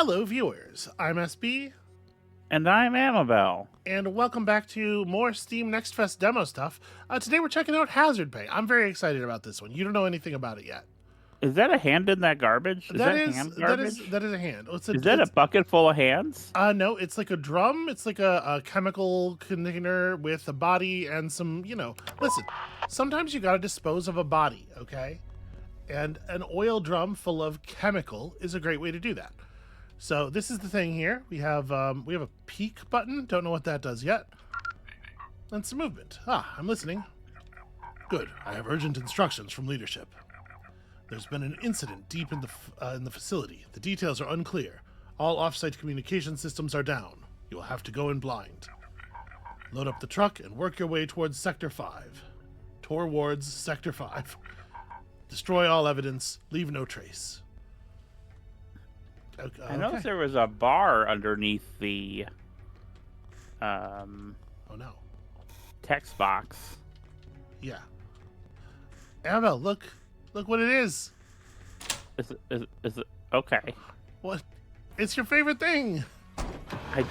Hello, viewers. I'm SB, And I'm Amabel. and welcome back to more Steam Next Fest demo stuff. Today we're checking out Hazard Pay. I'm very excited about this one. You don't know anything about it yet. Is that a hand in that garbage? Is That that is hand that is garbage? that is a hand. Is that a bucket full of hands? No, it's like a drum. It's like a chemical container with a body and some. Listen. Sometimes you gotta dispose of a body, okay? And an oil drum full of chemical is a great way to do that. So this is the thing here. We have a peek button. Don't know what that does yet. And some movement. I'm listening. Good. I have urgent instructions from leadership. There's been an incident deep in the facility. The details are unclear. All off-site communication systems are down. You will have to go in blind. Load up the truck and work your way towards Sector 5. Towards Sector 5. Destroy all evidence. Leave no trace. Okay. I noticed there was a bar underneath the Oh no. text box. Yeah. Annabelle, look what it is. Is it okay? What? It's your favorite thing. I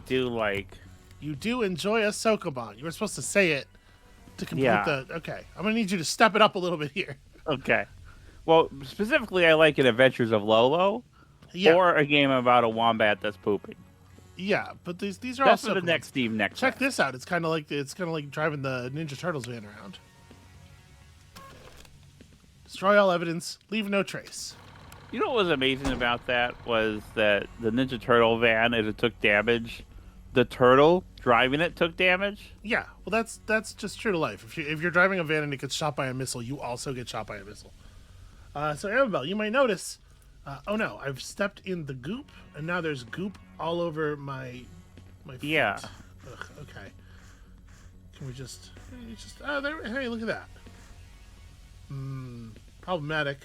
do like. You do enjoy a Sokoban. You were supposed to say it to complete Yeah. Okay, I'm gonna need you to step it up a little bit here. Okay. Well, specifically, I like it Adventures of Lolo, Yeah. or a game about a wombat that's pooping. Yeah, but these are That's all for the Sokobans. next Steam next. Check this out. It's kind of like driving the Ninja Turtles van around. Destroy all evidence. Leave no trace. You know what was amazing about that was that the Ninja Turtle van, as it took damage, the turtle driving it took damage. Yeah, well, that's just true to life. If you're driving a van and it gets shot by a missile, you also get shot by a missile. So Annabelle, you might notice. Oh no, I've stepped in the goop, and now there's goop all over my feet. Yeah. Ugh, okay. Can we just? Oh, there. Hey, look at that. Problematic.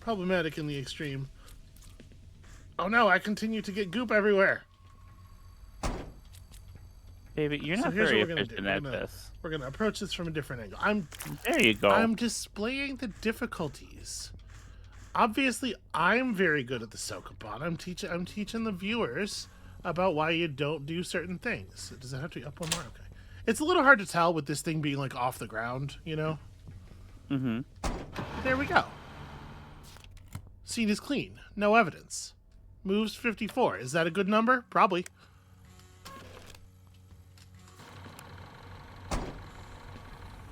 Problematic in the extreme. Oh no, I continue to get goop everywhere. David, you're So not here's very what we're gonna do. efficient at this. We're gonna approach this from a different angle. There you go. I'm displaying the difficulties. Obviously, I'm very good at the Sokoban. I'm teaching the viewers about why you don't do certain things. Does it have to be up one more? Okay. It's a little hard to tell with this thing being like off the ground, you know? Mm-hmm. There we go. Scene is clean. No evidence. Moves 54. Is that a good number? Probably.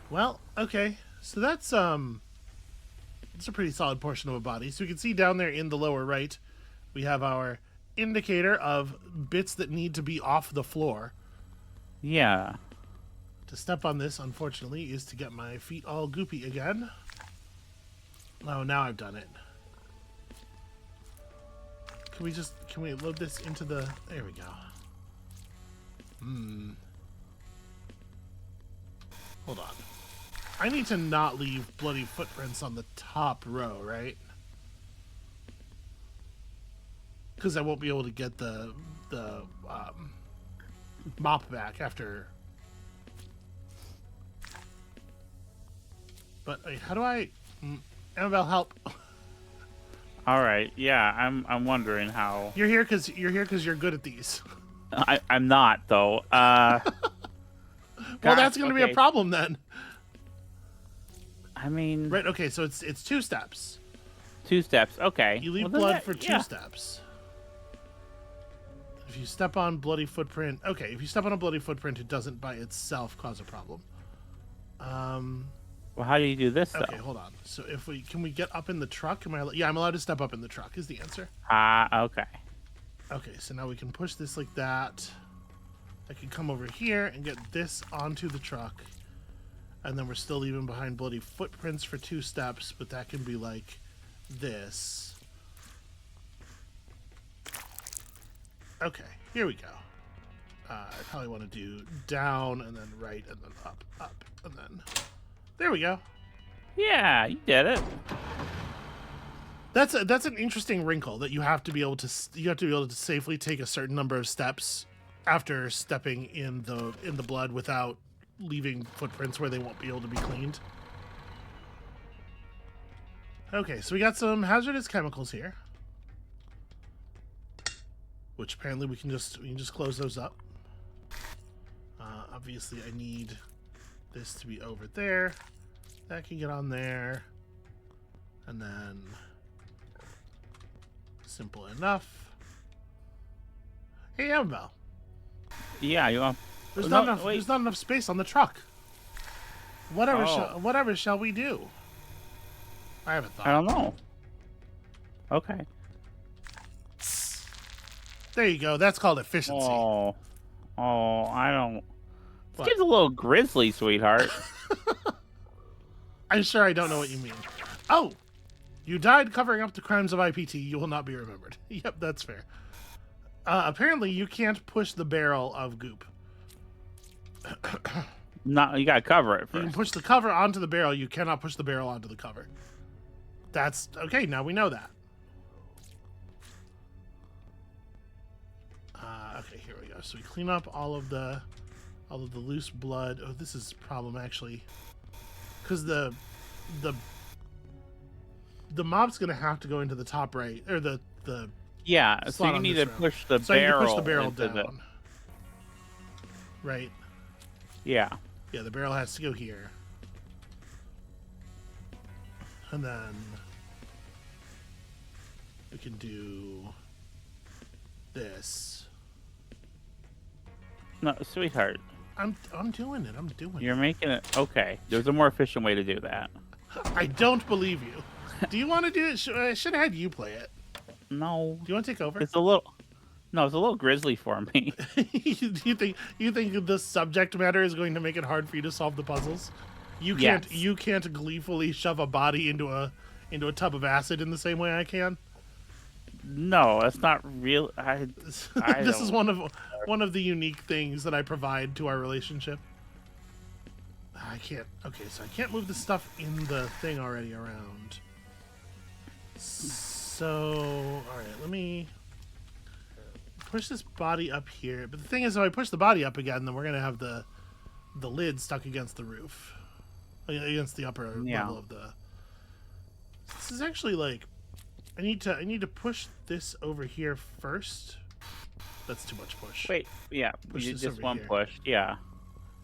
Well, okay. So that's it's a pretty solid portion of a body. So we can see down there in the lower right, we have our indicator of bits that need to be off the floor. Yeah. To step on this, unfortunately, is to get my feet all goopy again. Oh, now I've done it. Can we load this into the, there we go. Hold on. I need to not leave bloody footprints on the top row, right? Because I won't be able to get the mop back after. But wait, how do I? Annabelle, help! All right. Yeah, I'm wondering how. You're here because you're good at these. I'm not though. Well, that's going to be a okay. problem then. I mean, Right? Okay, so it's 2 steps. 2 steps. Okay. You leave Well, then blood that- for 2 yeah. steps. If you step on bloody footprint, okay. If you step on a bloody footprint, it doesn't by itself cause a problem. Well, how do you do this though? Okay, hold on. So can we get up in the truck? Yeah, I'm allowed to step up in the truck. Is the answer? Okay. Okay, so now we can push this like that. I can come over here and get this onto the truck. And then we're still leaving behind bloody footprints for 2 steps, but that can be like this. Okay, here we go. I probably want to do down and then right and then up, and then there we go. Yeah, you did it. That's an interesting wrinkle that you have to be able to safely take a certain number of steps after stepping in the blood without leaving footprints where they won't be able to be cleaned. Okay, so we got some hazardous chemicals here. which apparently we can just close those up. Obviously, I need this to be over there. That can get on there, and then simple enough. Hey, Annabelle. Yeah, you want? There's No, not enough. wait. There's not enough space on the truck. Whatever. Oh. Whatever shall we do? I haven't thought. I don't know. Okay. There you go. That's called efficiency. Oh, I don't. This What? kid's a little grizzly, sweetheart. I'm sure I don't know what you mean. Oh, you died covering up the crimes of IPT. You will not be remembered. Yep, that's fair. Apparently, you can't push the barrel of goop. No, you gotta cover it You can first. push the cover onto the barrel. You cannot push the barrel onto the cover. That's okay. Now we know that. Okay, here we go. So we clean up all of the loose blood. Oh, this is a problem actually, because the mob's gonna have to go into the top right or the Yeah, so slot you on need this to row. push the so I need to barrel. push the barrel into down. Right. Yeah. Yeah, the barrel has to go here. And then we can do this. No, sweetheart, I'm doing it. I'm doing you're making it okay. There's a more efficient way to do that. it. I don't believe you. Do you want to do it? I should have had you play it. No, Do you want to take over? it's a little. No, it's a little grizzly for me. you think the subject matter is going to make it hard for you to solve the puzzles? You Yes. can't gleefully shove a body into a tub of acid in the same way I can. No, that's not real. I This is don't- one of the unique things that I provide to our relationship. I can't. Okay, so I can't move the stuff in the thing already around. So, all right, let me push this body up here. But the thing is, if I push the body up again, then we're gonna have the lid stuck against the roof, against the upper Yeah. level of the. This is actually like, I need to push this over here first. That's too much push. Wait, yeah, Push you this just over one here. push, yeah,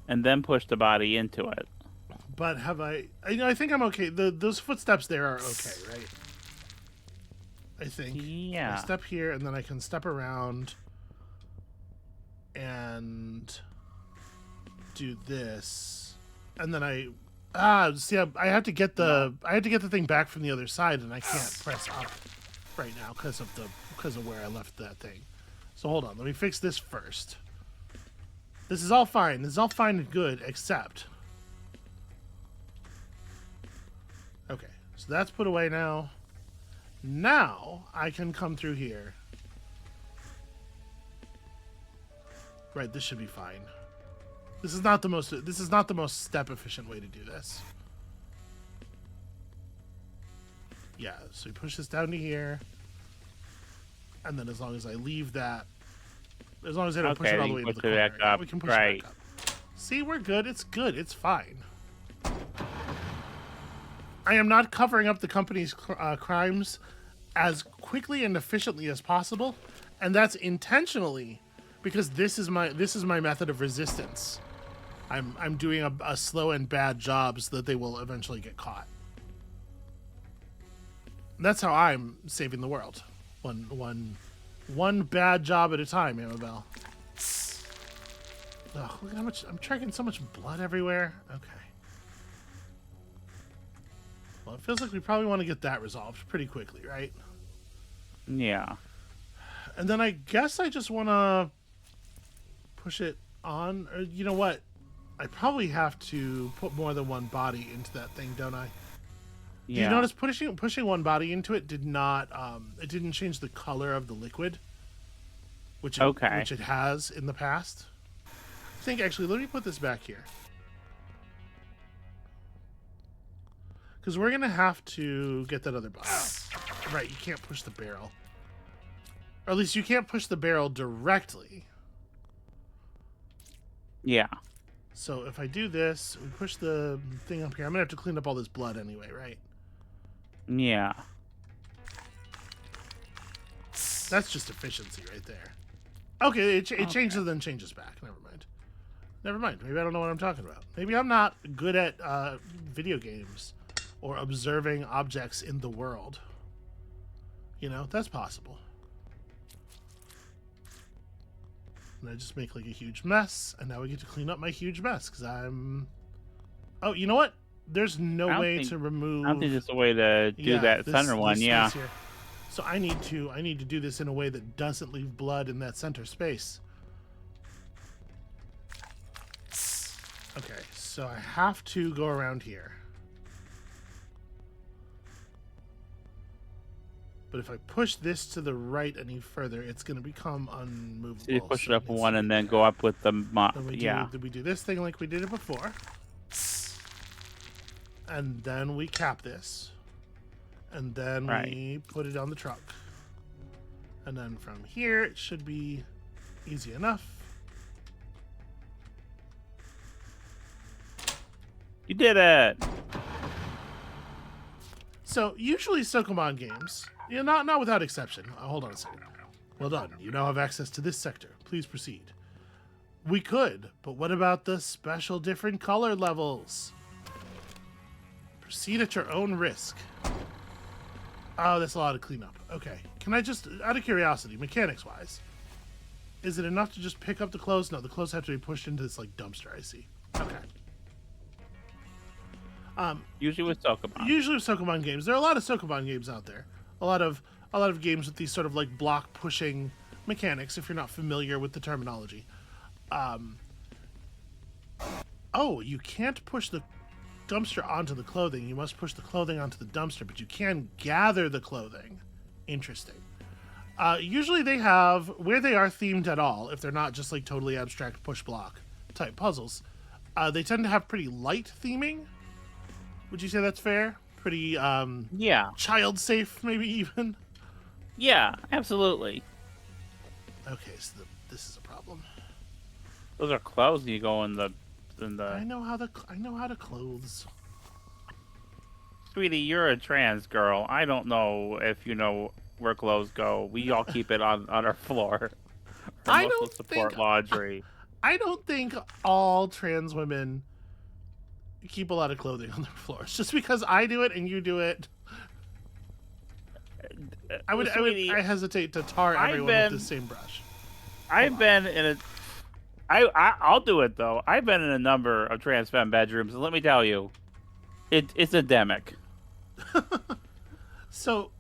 and then push the body into it. But have I think I'm okay. Those footsteps there are okay, right? I think. I Yeah. step here, and then I can step around and do this, and then I have to get the thing back from the other side, and I can't press up right now because of where I left that thing. So hold on, let me fix this first. This is all fine. This is all fine and good, except. Okay, so that's put away now. Now I can come through here. Right, this should be fine. This is not the most step efficient way to do this. Yeah, so we push this down to here. And then as long as I leave that, as long as I don't push Okay, it all then the way you to the push it corner, back yeah, up, we can push right. it back up. See, we're good. It's good. It's fine. I am not covering up the company's crimes as quickly and efficiently as possible, and that's intentionally because this is my method of resistance. I'm doing a slow and bad job so that they will eventually get caught. That's how I'm saving the world. One bad job at a time, Annabelle. Oh, look how much I'm tracking so much blood everywhere. Okay. Well, it feels like we probably want to get that resolved pretty quickly, right? Yeah. And then I guess I just want to push it on. Or you know what? I probably have to put more than one body into that thing, don't I? Yeah. Do you notice pushing one body into it did not it didn't change the color of the liquid, which it has in the past. I think actually let me put this back here. Because we're gonna have to get that other body. Right, you can't push the barrel. Or at least you can't push the barrel directly. Yeah. So if I do this, we push the thing up here. I'm gonna have to clean up all this blood anyway, right? Yeah. That's just efficiency right there. Okay, it changes and then changes back. Never mind. Never mind. Maybe I don't know what I'm talking about. Maybe I'm not good at video games or observing objects in the world. You know, that's possible. And I just make like a huge mess, and now we get to clean up my huge mess because I'm. Oh, you know what? There's no way to remove. I don't think there's a way to do that center one. Yeah. Here. So I need to do this in a way that doesn't leave blood in that center space. Okay, so I have to go around here. But if I push this to the right any further, it's going to become unmovable. So you push it up one and then go up with the yeah. We do this thing like we did it before. And then we cap this. And then we put it on the truck. And then from here, it should be easy enough. You did it! So, usually Sokomon games, not without exception. Hold on a second. Well done. You now have access to this sector. Please proceed. We could, but what about the special different color levels? Proceed at your own risk. Oh, that's a lot of cleanup. Okay. Can I just, out of curiosity, mechanics-wise, is it enough to just pick up the clothes? No, the clothes have to be pushed into this, like, dumpster, I see. Okay. Usually with Sokomon. Usually with Sokomon games. There are a lot of Sokomon games out there. A lot of games with these sort of, like, block-pushing mechanics, if you're not familiar with the terminology. Oh, you can't push the dumpster onto the clothing. You must push the clothing onto the dumpster, but you can gather the clothing. Interesting. Usually they have, where they are themed at all, if they're not just like totally abstract push block type puzzles, they tend to have pretty light theming. Would you say that's fair? Pretty yeah, child safe maybe even. Yeah, absolutely. Okay, so this is a problem. Those are clothes you go in the I know how to clothes. Sweetie, you're a trans girl. I don't know if you know where clothes go. We all keep it on our floor. I don't support laundry. I don't think all trans women keep a lot of clothing on their floors. Just because I do it and you do it, I hesitate to tar everyone with the same brush. I've been in a. I'll do it though. I've been in a number of trans femme bedrooms, and let me tell you, it's endemic. So,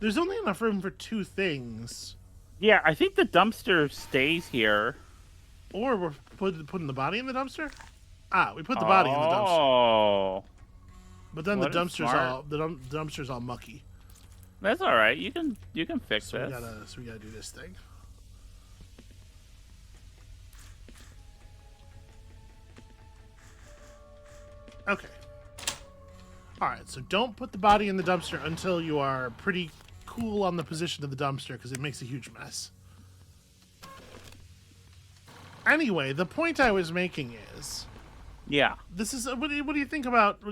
there's only enough room for two things. Yeah, I think the dumpster stays here. Or we're putting the body in the dumpster. We put the body in the dumpster. Oh. But then the dumpster's all mucky. That's all right. You can fix so this. We gotta do this thing. Okay. Alright, so don't put the body in the dumpster until you are pretty cool on the position of the dumpster, because it makes a huge mess. Anyway, the point I was making is... Yeah. This is... What do you think about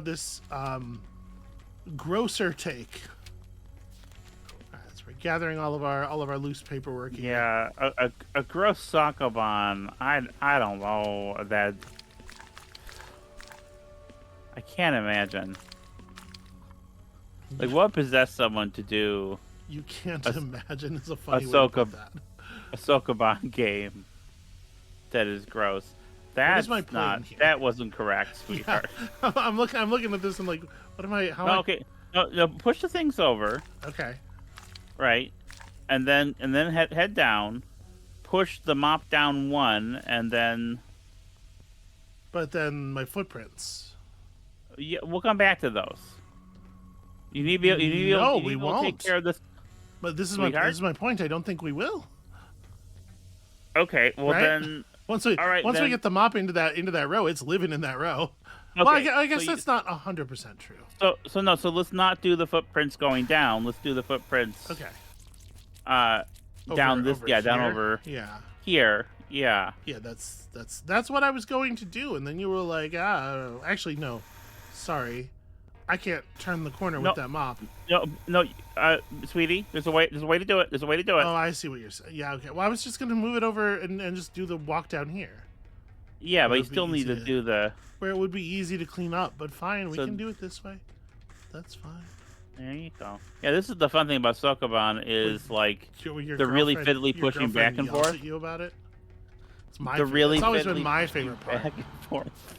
this grosser take? Alright, so we're gathering all of our loose paperwork here. Yeah, a gross Sokoban. I don't know that... I can't imagine. Like, what possessed someone to do? You can't imagine. It's a funny way to put that. A Sokoban game that is gross. That's my plan not. here? That wasn't correct, sweetheart. Yeah. I'm looking at this and like, what am I? How? Okay. No. Push the things over. Okay. Right, and then head down. Push the mop down one, and then. But then my footprints. Yeah, we'll come back to those. You need to be able to take care of this. But this is my point. I don't think we will. Okay, well right? then. Once we get the mop into that row, it's living in that row. Okay, well, I guess that's not 100% true. So let's not do the footprints going down. Let's do the footprints. Okay. Down here. over. Yeah. Here. Yeah. Yeah, that's what I was going to do, and then you were like, actually no, sorry. I can't turn the corner No, with that mop. no, sweetie. There's a way. There's a way to do it. There's a way to do it. Oh, I see what you're saying. Yeah, okay. Well, I was just gonna move it over and just do the walk down here. Yeah, but Where you it would be still need to easy do the. where it would be easy to clean up. But fine, we So- can do it this way. That's fine. There you go. Yeah, this is the fun thing about Sokoban is like Your the really girlfriend- fiddly your pushing back girlfriend and yells forth. At you about it. It's my. The really It's always fiddly been my pushing favorite part. back and forth.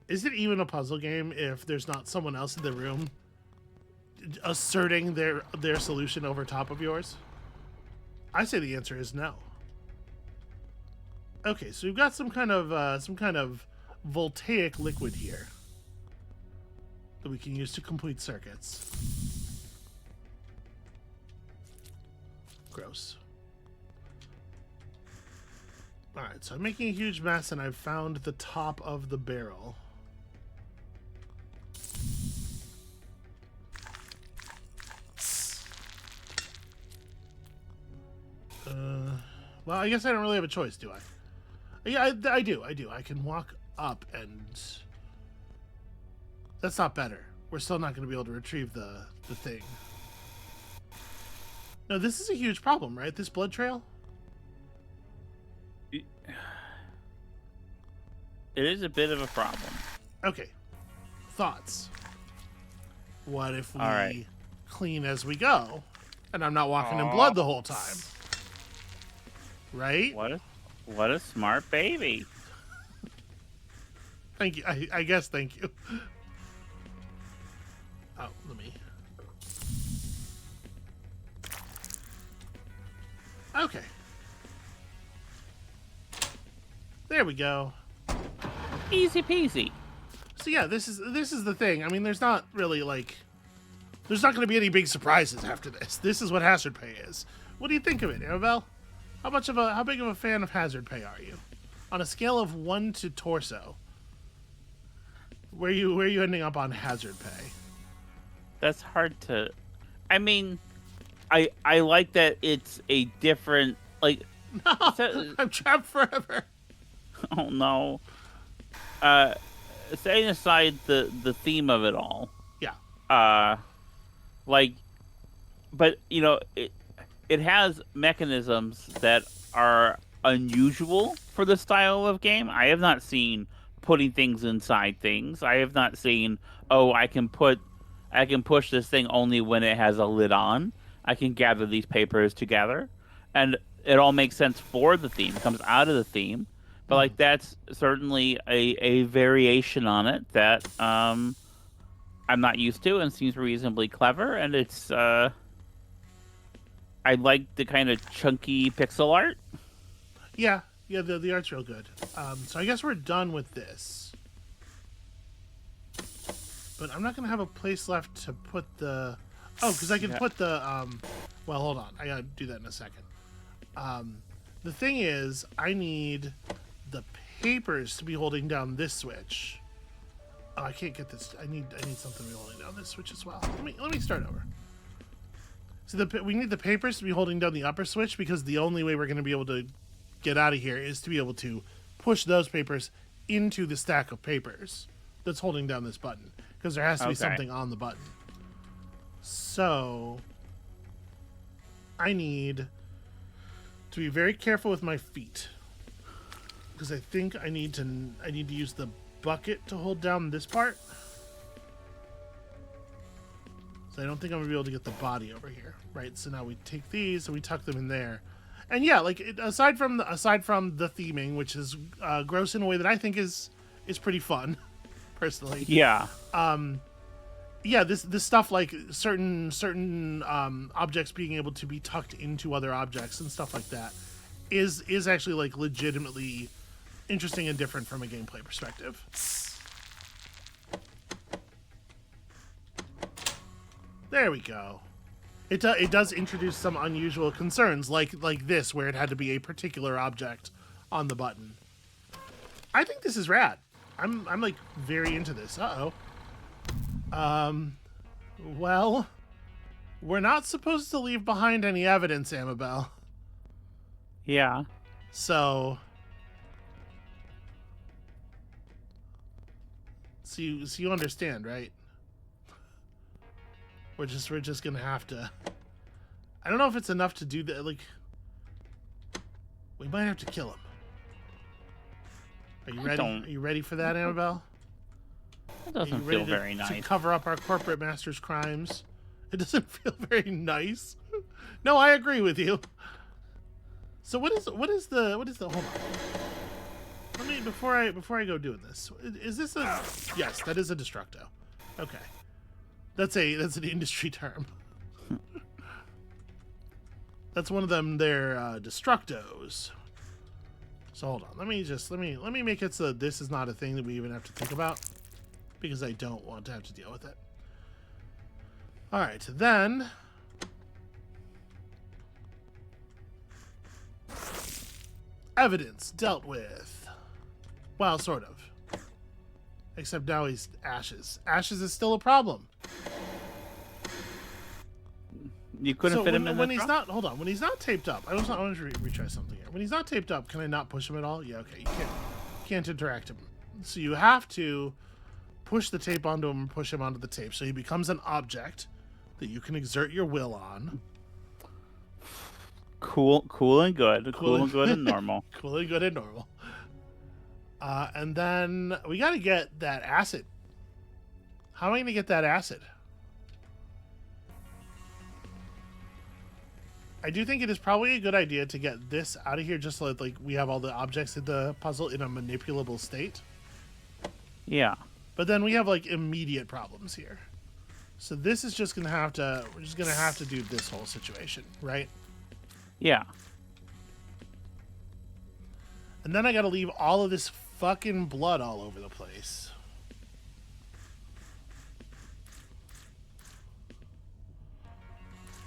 Is it even a puzzle game if there's not someone else in the room asserting their solution over top of yours? I say the answer is no. Okay, so we've got some kind of voltaic liquid here that we can use to complete circuits. Gross. All right, so I'm making a huge mess, and I've found the top of the barrel. Well, I guess I don't really have a choice, do I? Yeah, I do. I can walk up, and that's not better. We're still not going to be able to retrieve the thing. No, this is a huge problem, right? This blood trail? It is a bit of a problem. Okay. Thoughts. What if we All right. clean as we go, and I'm not walking in blood the whole time? Right? What a smart baby. Thank you. I guess thank you. Oh, let me. Okay. There we go. Easy peasy. So yeah, this is the thing. I mean, there's not really like, there's not going to be any big surprises after this. This is what hazard pay is. What do you think of it, Annabelle? How big of a fan of hazard pay are you? On a scale of 1 to torso, where are you ending up on hazard pay? That's hard to. I mean, I like that it's a different like. No, So- I'm trapped forever. Oh no. Setting aside the theme of it all. Yeah. Like, but you know it has mechanisms that are unusual for the style of game. I have not seen putting things inside things. I have not seen, oh, I can push this thing only when it has a lid on. I can gather these papers together, and it all makes sense for the theme. It comes out of the theme, but like that's certainly a variation on it that I'm not used to and seems reasonably clever. And it's I like the kind of chunky pixel art. Yeah, the art's real good. So I guess we're done with this. But I'm not going to have a place left to put the... Oh, because I can put the... Well, hold on. I got to do that in a second. The thing is, I need the papers to be holding down this switch. Oh, I can't get this. I need something to be holding down this switch as well. Let me start over. So we need the papers to be holding down the upper switch, because the only way we're going to be able to get out of here is to be able to push those papers into the stack of papers that's holding down this button, because there has to be something on the button. So I need to be very careful with my feet, because I think I need to use the bucket to hold down this part. So I don't think I'm gonna be able to get the body over here, right? So now we take these and we tuck them in there, and yeah, like aside from the theming, which is gross in a way that I think is pretty fun, personally. Yeah. Yeah, this stuff, like certain objects being able to be tucked into other objects and stuff like that is actually like legitimately interesting and different from a gameplay perspective. There we go. It does introduce some unusual concerns, like this, where it had to be a particular object on the button. I think this is rad. I'm like very into this. Well, we're not supposed to leave behind any evidence, Amabel. Yeah. So So you understand, right? We're just gonna have to. I don't know if it's enough to do that. Like, we might have to kill him. Are you ready? Are you ready for that, Annabelle? That doesn't feel very nice. To cover up our corporate master's crimes. It doesn't feel very nice. No, I agree with you. So what is the hold on. Let me before I go doing this. Is this a yes, that is a destructo. Okay. That's an industry term. That's one of them. They're destructos. So hold on. Let me make it so that this is not a thing that we even have to think about, because I don't want to have to deal with it. All right, then. Evidence dealt with. Well, sort of. Except now he's ashes. Ashes is still a problem. You couldn't fit him in the when he's truck? not. Hold on. When he's not taped up, I want to retry something here. When he's not taped up, can I not push him at all? Yeah, okay. You can't interact him. So you have to push the tape onto him and push him onto the tape, so he becomes an object that you can exert your will on. Cool and good. Cool and good and normal. Cool and good and normal. And then we got to get that acid. How am I going to get that acid? I do think it is probably a good idea to get this out of here just so that, like, we have all the objects in the puzzle in a manipulable state. Yeah. But then we have, like, immediate problems here. So this is just going to have to... We're just going to have to do this whole situation, right? Yeah. And then I got to leave all of this fucking blood all over the place.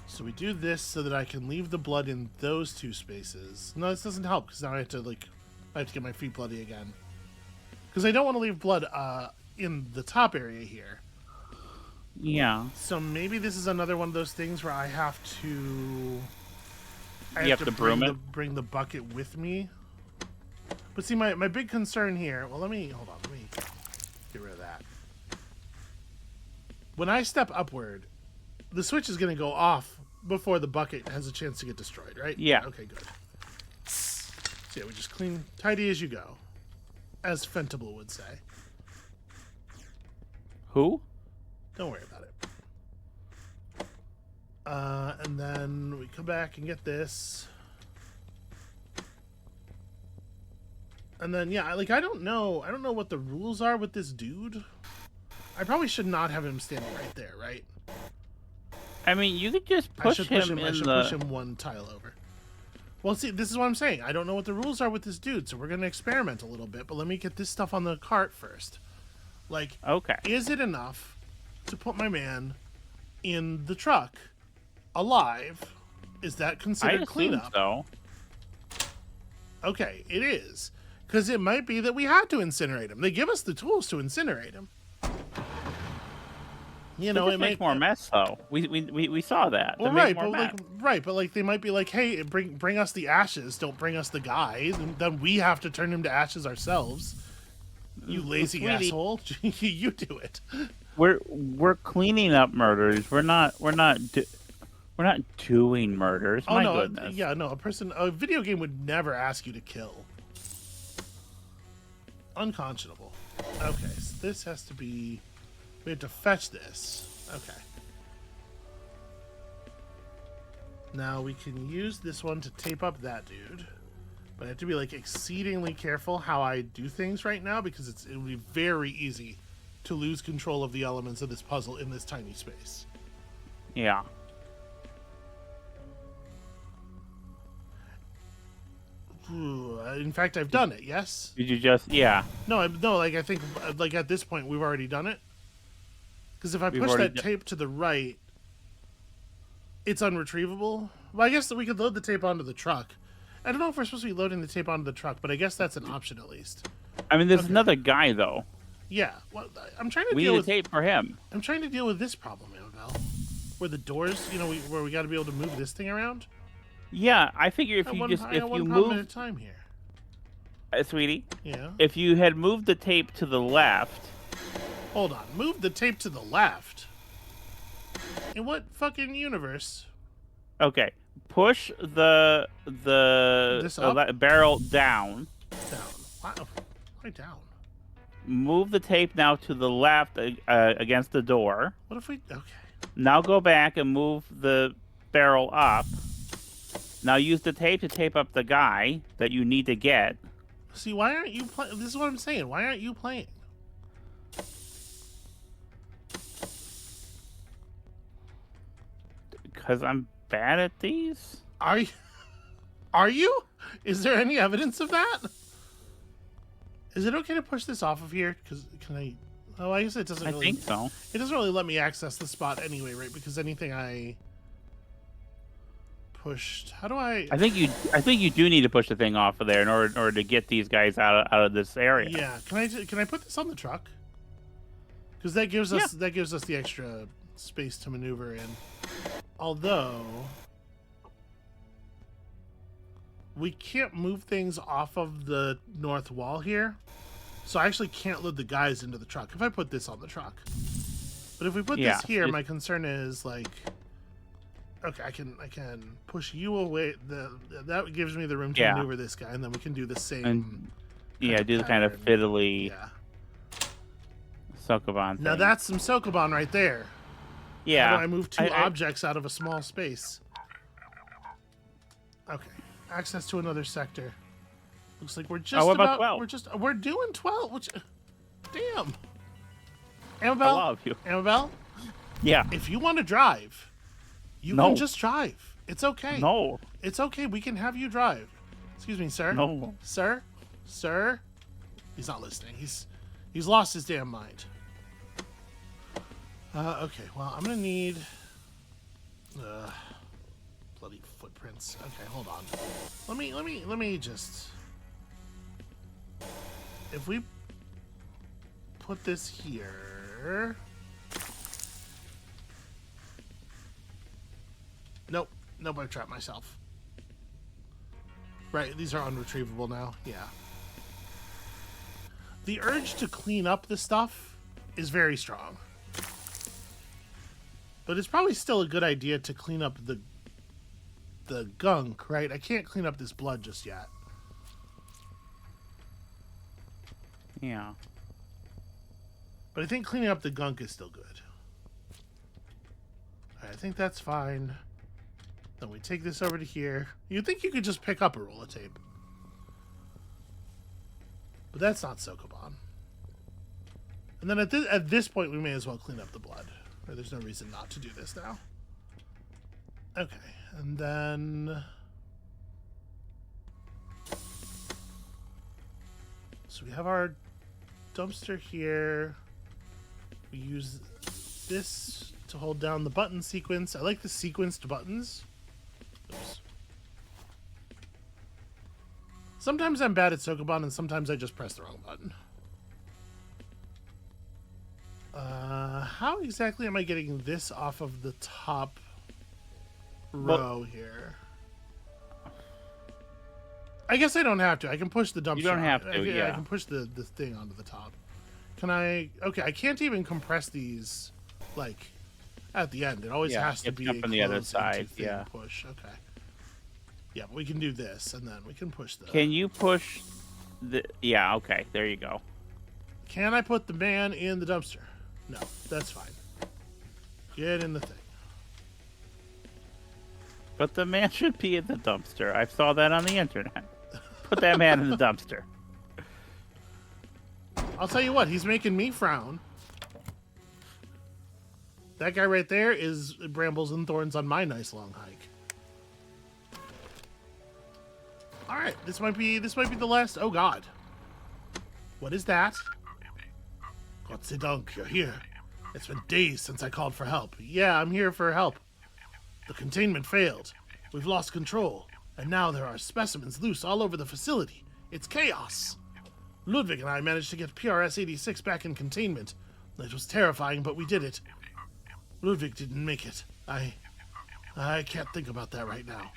So we do this so that I can leave the blood in those two spaces. No, this doesn't help because now I have to get my feet bloody again. Because I don't want to leave blood in the top area here. Yeah. So maybe this is another one of those things where I have to... You have to broom it? Bring the bucket with me. But see, my big concern here... Well, hold on. Let me get rid of that. When I step upward, the switch is going to go off before the bucket has a chance to get destroyed, right? Yeah. Okay, good. So yeah, we just clean, tidy as you go. As Fentable would say. Who? Don't worry about it. And then we come back and get this. And then, yeah, like, I don't know what the rules are with this dude. I probably should not have him standing right there, right? I mean, you could just push him in the... I should push him one tile over. Well, see, this is what I'm saying. I don't know what the rules are with this dude, so we're going to experiment a little bit, but let me get this stuff on the cart first. Like, okay, is it enough to put my man in the truck alive? Is that considered cleanup? So. Okay, it is. Because it might be that we had to incinerate him. They give us the tools to incinerate him. You know, it makes more mess though. We saw that. Well, right, but like they might be like, hey, bring us the ashes. Don't bring us the guy. And then we have to turn him to ashes ourselves. You lazy asshole. You do it. We're cleaning up murders. We're not doing murders. Oh, My no, goodness. Yeah, no. A video game would never ask you to kill. Unconscionable. Okay, so this has to be. We have to fetch this. Okay. Now we can use this one to tape up that dude. But I have to be, like, exceedingly careful how I do things right now because it would be very easy to lose control of the elements of this puzzle in this tiny space. Yeah. In fact, I've done it, yes? Did you just... Yeah. No, I think, like, at this point, we've already done it. Because if I push that tape to the right, it's unretrievable. Well, I guess that we could load the tape onto the truck. I don't know if we're supposed to be loading the tape onto the truck, but I guess that's an option at least. I mean, there's another guy, though. Yeah. Well, I'm trying to deal with... We need a tape for him. I'm trying to deal with this problem, Annabelle. Where the doors, you know, where we got to be able to move this thing around. Yeah, I figure if you move at a time here, sweetie. Yeah. If you had moved the tape to the left, Hold on. Move the tape to the left. In what fucking universe? Okay. Push the This up? barrel down. Down. Wow. Why down? Move the tape now to the left against the door. What if we... Okay. Now go back and move the barrel up. Now use the tape to tape up the guy that you need to get. See, why aren't you playing? This is what I'm saying. Why aren't you playing? Because I'm bad at these. Are you? Are you? Is there any evidence of that? Is it okay to push this off of here? Because can I? Oh, I guess it doesn't. I Really, think so. It doesn't really let me access the spot anyway, right? Because anything I pushed. How do I? I think you do need to push the thing off of there in order to get these guys out of this area. Yeah. Can I put this on the truck? Because that gives us the extra space to maneuver in. Although we can't move things off of the north wall here, so I actually can't load the guys into the truck if I put this on the truck. But if we put this here, my concern is like, okay, I can push you away. That gives me the room to maneuver this guy, and then we can do the same. And, do the kind of fiddly Sokoban thing. Now that's some Sokoban right there. Yeah. How do I move two objects out of a small space? Okay. Access to another sector. Looks like we're just what about 12? We're doing 12. Which, damn. Amabel? I love you. Amabel? Yeah. If you want to drive, you can just drive. It's okay. No. It's okay. We can have you drive. Excuse me, sir. No. Sir? Sir? He's not listening. He's lost his damn mind. Okay, well, I'm gonna need bloody footprints. Okay, hold on. Let me just, if we put this here. Nope, I trapped myself. Right, these are unretrievable now. Yeah. The urge to clean up the stuff is very strong. But it's probably still a good idea to clean up the gunk, right? I can't clean up this blood just yet. Yeah. But I think cleaning up the gunk is still good. Alright, I think that's fine. Then we take this over to here. You'd think you could just pick up a roll of tape. But that's not Sokoban. And then at this point, we may as well clean up the blood. There's no reason not to do this now. Okay, and then... So we have our dumpster here. We use this to hold down the button sequence. I like the sequenced buttons. Oops. Sometimes I'm bad at Sokoban, and sometimes I just press the wrong button. How exactly am I getting this off of the top row here? I guess I don't have to. I can push the dumpster. You don't have to, I can push the thing onto the top. Can I? Okay, I can't even compress these, like, at the end. It always has to be on the other side. Yeah. Push. Okay. Yeah, but we can do this, and then we can push the... Can you push the... Yeah, okay. There you go. Can I put the man in the dumpster? No, that's fine. Get in the thing. But the man should be in the dumpster. I saw that on the internet. Put that man in the dumpster. I'll tell you what, he's making me frown. That guy right there is brambles and thorns on my nice long hike. All right, this might be the last. Oh God, what is that? Gott sei Dank, you're here. It's been days since I called for help. Yeah, I'm here for help. The containment failed. We've lost control, and now there are specimens loose all over the facility. It's chaos. Ludwig and I managed to get PRS-86 back in containment. It was terrifying, but we did it. Ludwig didn't make it. I can't think about that right now.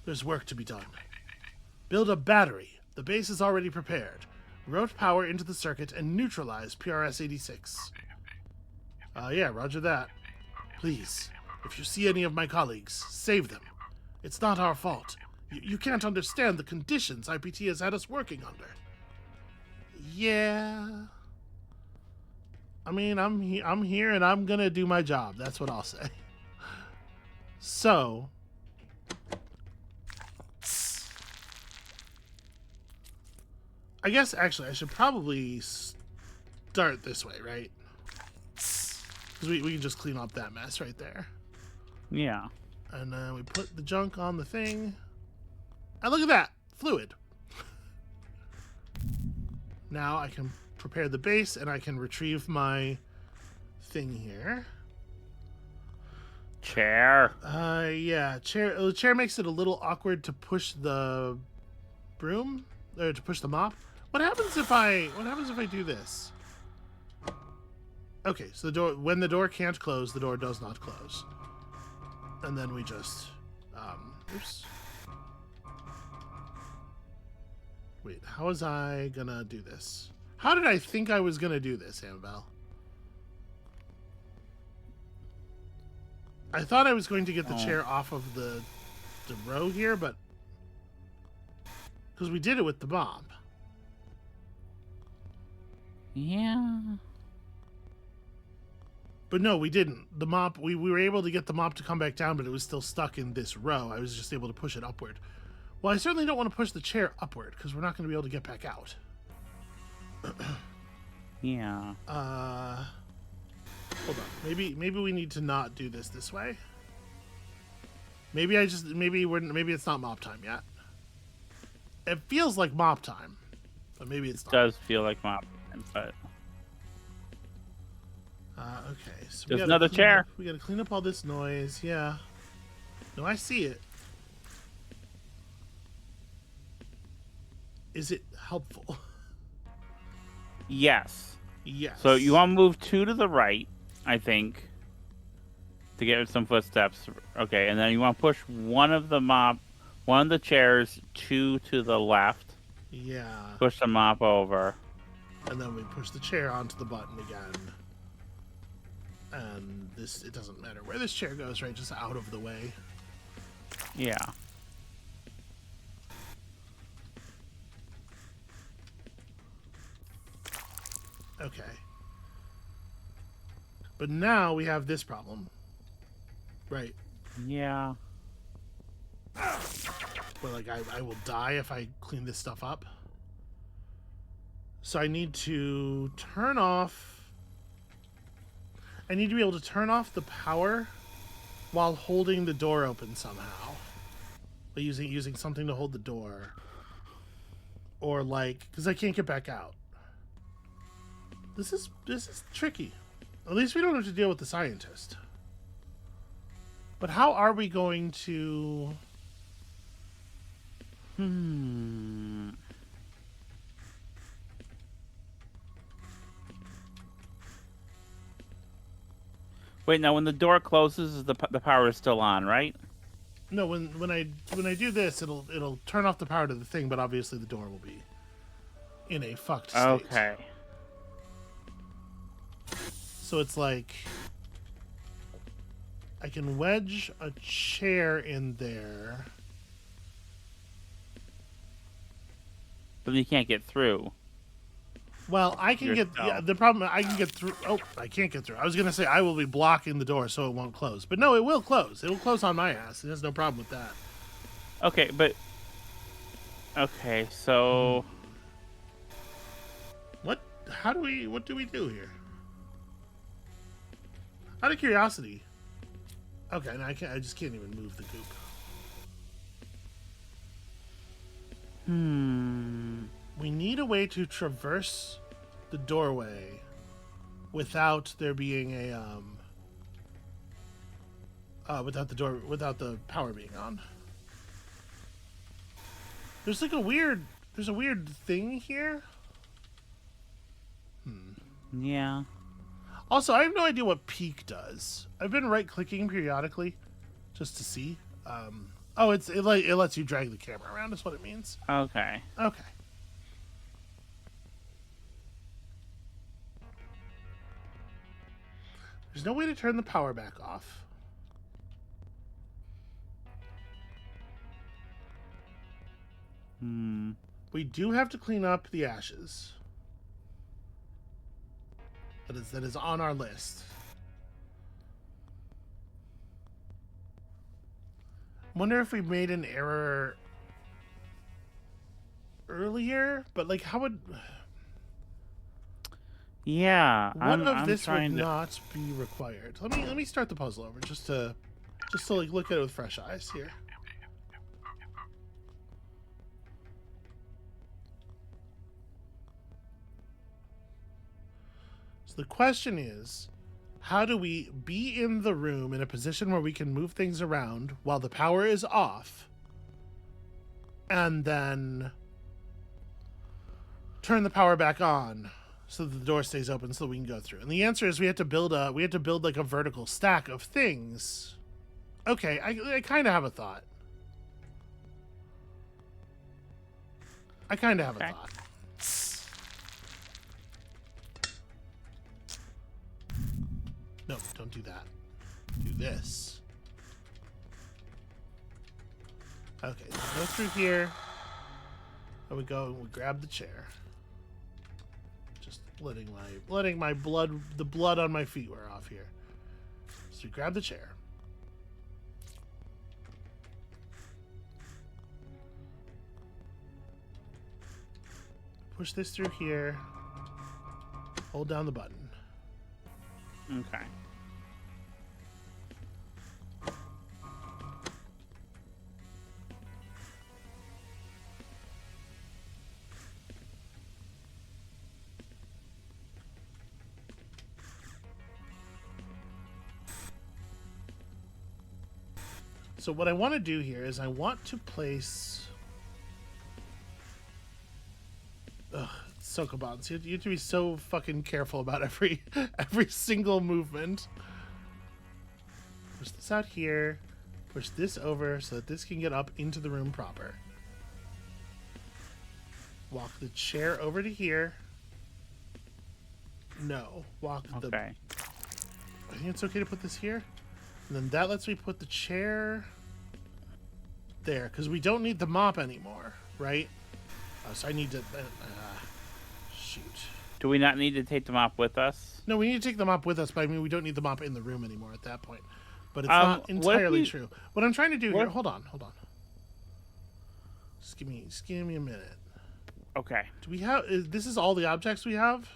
There's work to be done. Build a battery. The base is already prepared. Route power into the circuit and neutralize PRS-86. Yeah, roger that. Please, if you see any of my colleagues, save them. It's not our fault. You can't understand the conditions IPT has had us working under. Yeah. I mean, I'm here and I'm gonna do my job. That's what I'll say. So, I guess actually I should probably start this way, right? Because we can just clean up that mess right there. Yeah. And then we put the junk on the thing. And look at that! Fluid. Now I can prepare the base and I can retrieve my thing here. Chair. Yeah, chair. The chair makes it a little awkward to push the broom or to push the mop. What happens if I do this? Okay, so the door, when the door can't close, the door does not close. And then we just oops. Wait, how was I gonna do this? How did I think I was gonna do this, Annabelle? I thought I was going to get the chair off of the row here, but because we did it with the bomb. Yeah. But no, we didn't. The mop, we were able to get the mop to come back down, but it was still stuck in this row. I was just able to push it upward. Well, I certainly don't want to push the chair upward because we're not going to be able to get back out. Yeah. Hold on. Maybe we need to not do this way. Maybe it's not mop time yet. It feels like mop time, but maybe it's not. It does feel like mop time, but okay. So there's another chair. We got to clean up all this noise. Yeah. No, I see it. Is it helpful? Yes. Yes. So you want to move 2 to the right, I think, to get some footsteps. Okay, and then you want to push one of the chairs 2 to the left. Yeah. Push the mop over. And then we push the chair onto the button again. And it doesn't matter where this chair goes, right? Just out of the way. Yeah. Okay. But now we have this problem. Right. Yeah. Where, like, I will die if I clean this stuff up. So I need to turn off... I need to be able to turn off the power while holding the door open somehow. By using something to hold the door. Or, like... Because I can't get back out. This is tricky. At least we don't have to deal with the scientist. But how are we going to... Wait, now when the door closes, the power is still on, right? No, when I do this, it'll turn off the power to the thing, but obviously the door will be in a fucked state. Okay. So it's like I can wedge a chair in there. But you can't get through. Well, I can get... Yeah, the problem, I can get through... Oh, I can't get through. I was going to say I will be blocking the door so it won't close. But no, it will close. It will close on my ass. There's no problem with that. Okay, but... Okay, so... What do we do here? Out of curiosity. Okay, no, I just can't even move the goop. We need a way to traverse the doorway without there being a without the power being on. There's a weird thing here. Yeah. Also, I have no idea what peek does. I've been right-clicking periodically just to see. Oh, it lets you drag the camera around. Is what it means. Okay. Okay. There's no way to turn the power back off. We do have to clean up the ashes. That is on our list. Wonder if we made an error earlier, but like, how would? Yeah, What of I'm this would trying to. not be required? Let me start the puzzle over just to like look at it with fresh eyes here. So the question is, how do we be in the room in a position where we can move things around while the power is off, and then turn the power back on so that the door stays open so that we can go through? And the answer is we have to build like a vertical stack of things. Okay, I kind of have a thought. I kind of have a thought. No, don't do that. Do this. Okay, so go through here. And we go and we grab the chair. Just letting my the blood on my feet wear off here. So we grab the chair. Push this through here. Hold down the button. Okay. So what I want to do here is I want to place... Ugh, Sokobans. You have to be so fucking careful about every single movement. Push this out here. Push this over so that this can get up into the room proper. Walk the chair over to here. No. Walk the... Okay. I think it's okay to put this here. And then that lets me put the chair there, because we don't need the mop anymore, right? So I need to... shoot. Do we not need to take the mop with us? No, we need to take the mop with us, but I mean, we don't need the mop in the room anymore at that point. But it's not entirely true. What I'm trying to do here... Hold on. Just give me a minute. Okay. Do we have... This is all the objects we have?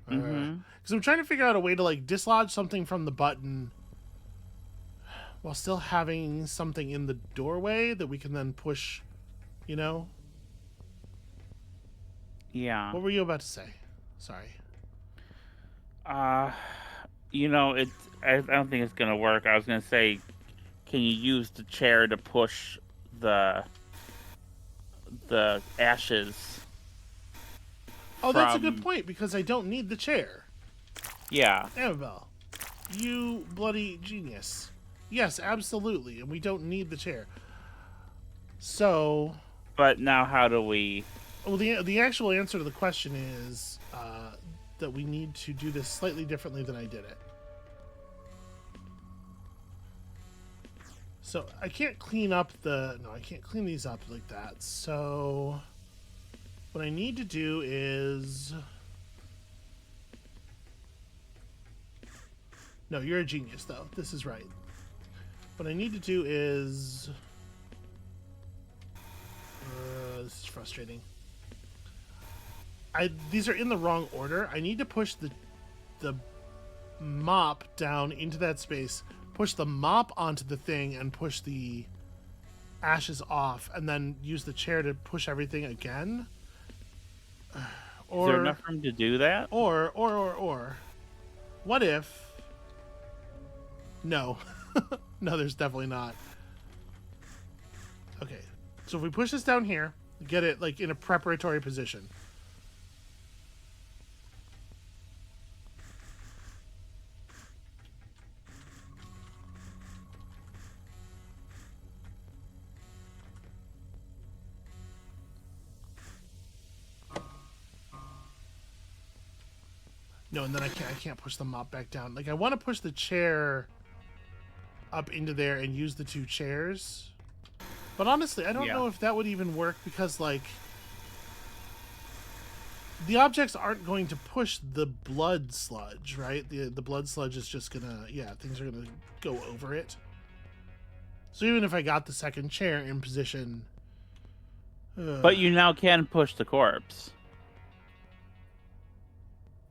Mm-hmm. Because I'm trying to figure out a way to, like, dislodge something from the button while still having something in the doorway that we can then push, you know? Yeah. What were you about to say? Sorry. You know, I don't think it's gonna work. I was gonna say, can you use the chair to push the ashes? Oh, that's a good point, because I don't need the chair. Yeah. Annabelle, you bloody genius. Yes, absolutely, and we don't need the chair. So... But now how do we... Well, the actual answer to the question is that we need to do this slightly differently than I did it. So I can't clean up I can't clean these up like that. So what I need to do is... No, you're a genius, though. This is right. What I need to do is... this is frustrating. These are in the wrong order. I need to push the mop down into that space, push the mop onto the thing, and push the ashes off, and then use the chair to push everything again. Or, is there enough room to do that? Or, what if... No. No, there's definitely not. Okay, so if we push this down here, get it like in a preparatory position. No, and then I can't push the mop back down. Like, I want to push the chair up into there and use the 2 chairs. But honestly, I don't know if that would even work because, like, the objects aren't going to push the blood sludge, right? The blood sludge is just gonna, things are gonna go over it. So even if I got the second chair in position... But you now can push the corpse.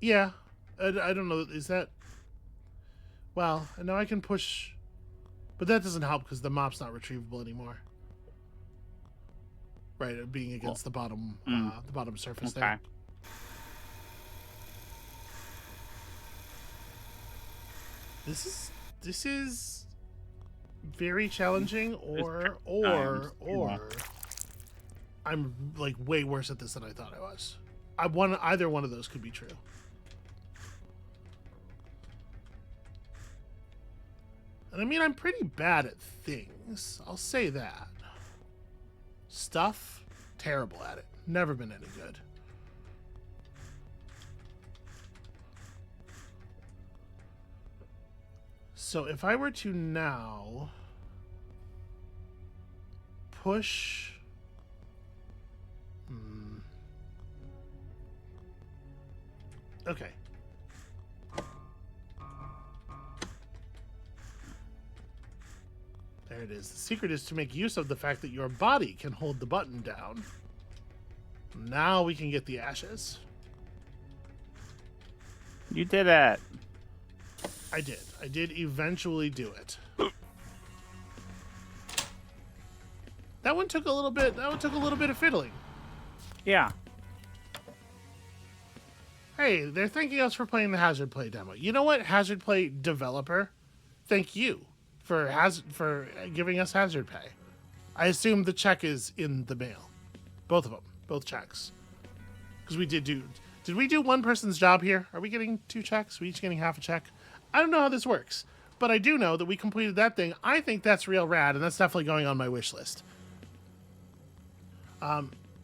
Yeah. I don't know, is that... Well, now I can push... But that doesn't help because the mop's not retrievable anymore. Right, being against the bottom surface there. This is very challenging, or I'm like way worse at this than I thought I was. Either one of those could be true. And I mean, I'm pretty bad at things. I'll say that. Stuff, terrible at it. Never been any good. So if I were to now push... Okay. There it is. The secret is to make use of the fact that your body can hold the button down. Now we can get the ashes. You did it. I did. I did eventually do it. That one took a little bit. That one took a little bit of fiddling. Yeah. Hey, they're thanking us for playing the Hazard Play demo. You know what, Hazard Play developer? Thank you for giving us Hazard Pay. I assume the check is in the mail. Both of them. Both checks. Because we did we do one person's job here? Are we getting 2 checks? Are we each getting half a check? I don't know how this works. But I do know that we completed that thing. I think that's real rad, and that's definitely going on my wish list.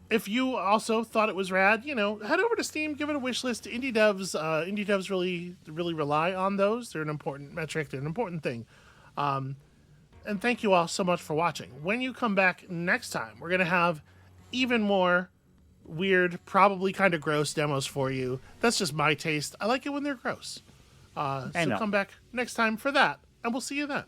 If you also thought it was rad, head over to Steam, give it a wish list. Indie devs really rely on those. They're an important metric. They're an important thing. And thank you all so much for watching. When you come back next time, we're going to have even more weird, probably kind of gross demos for you. That's just my taste. I like it when they're gross. So come back next time for that, and we'll see you then.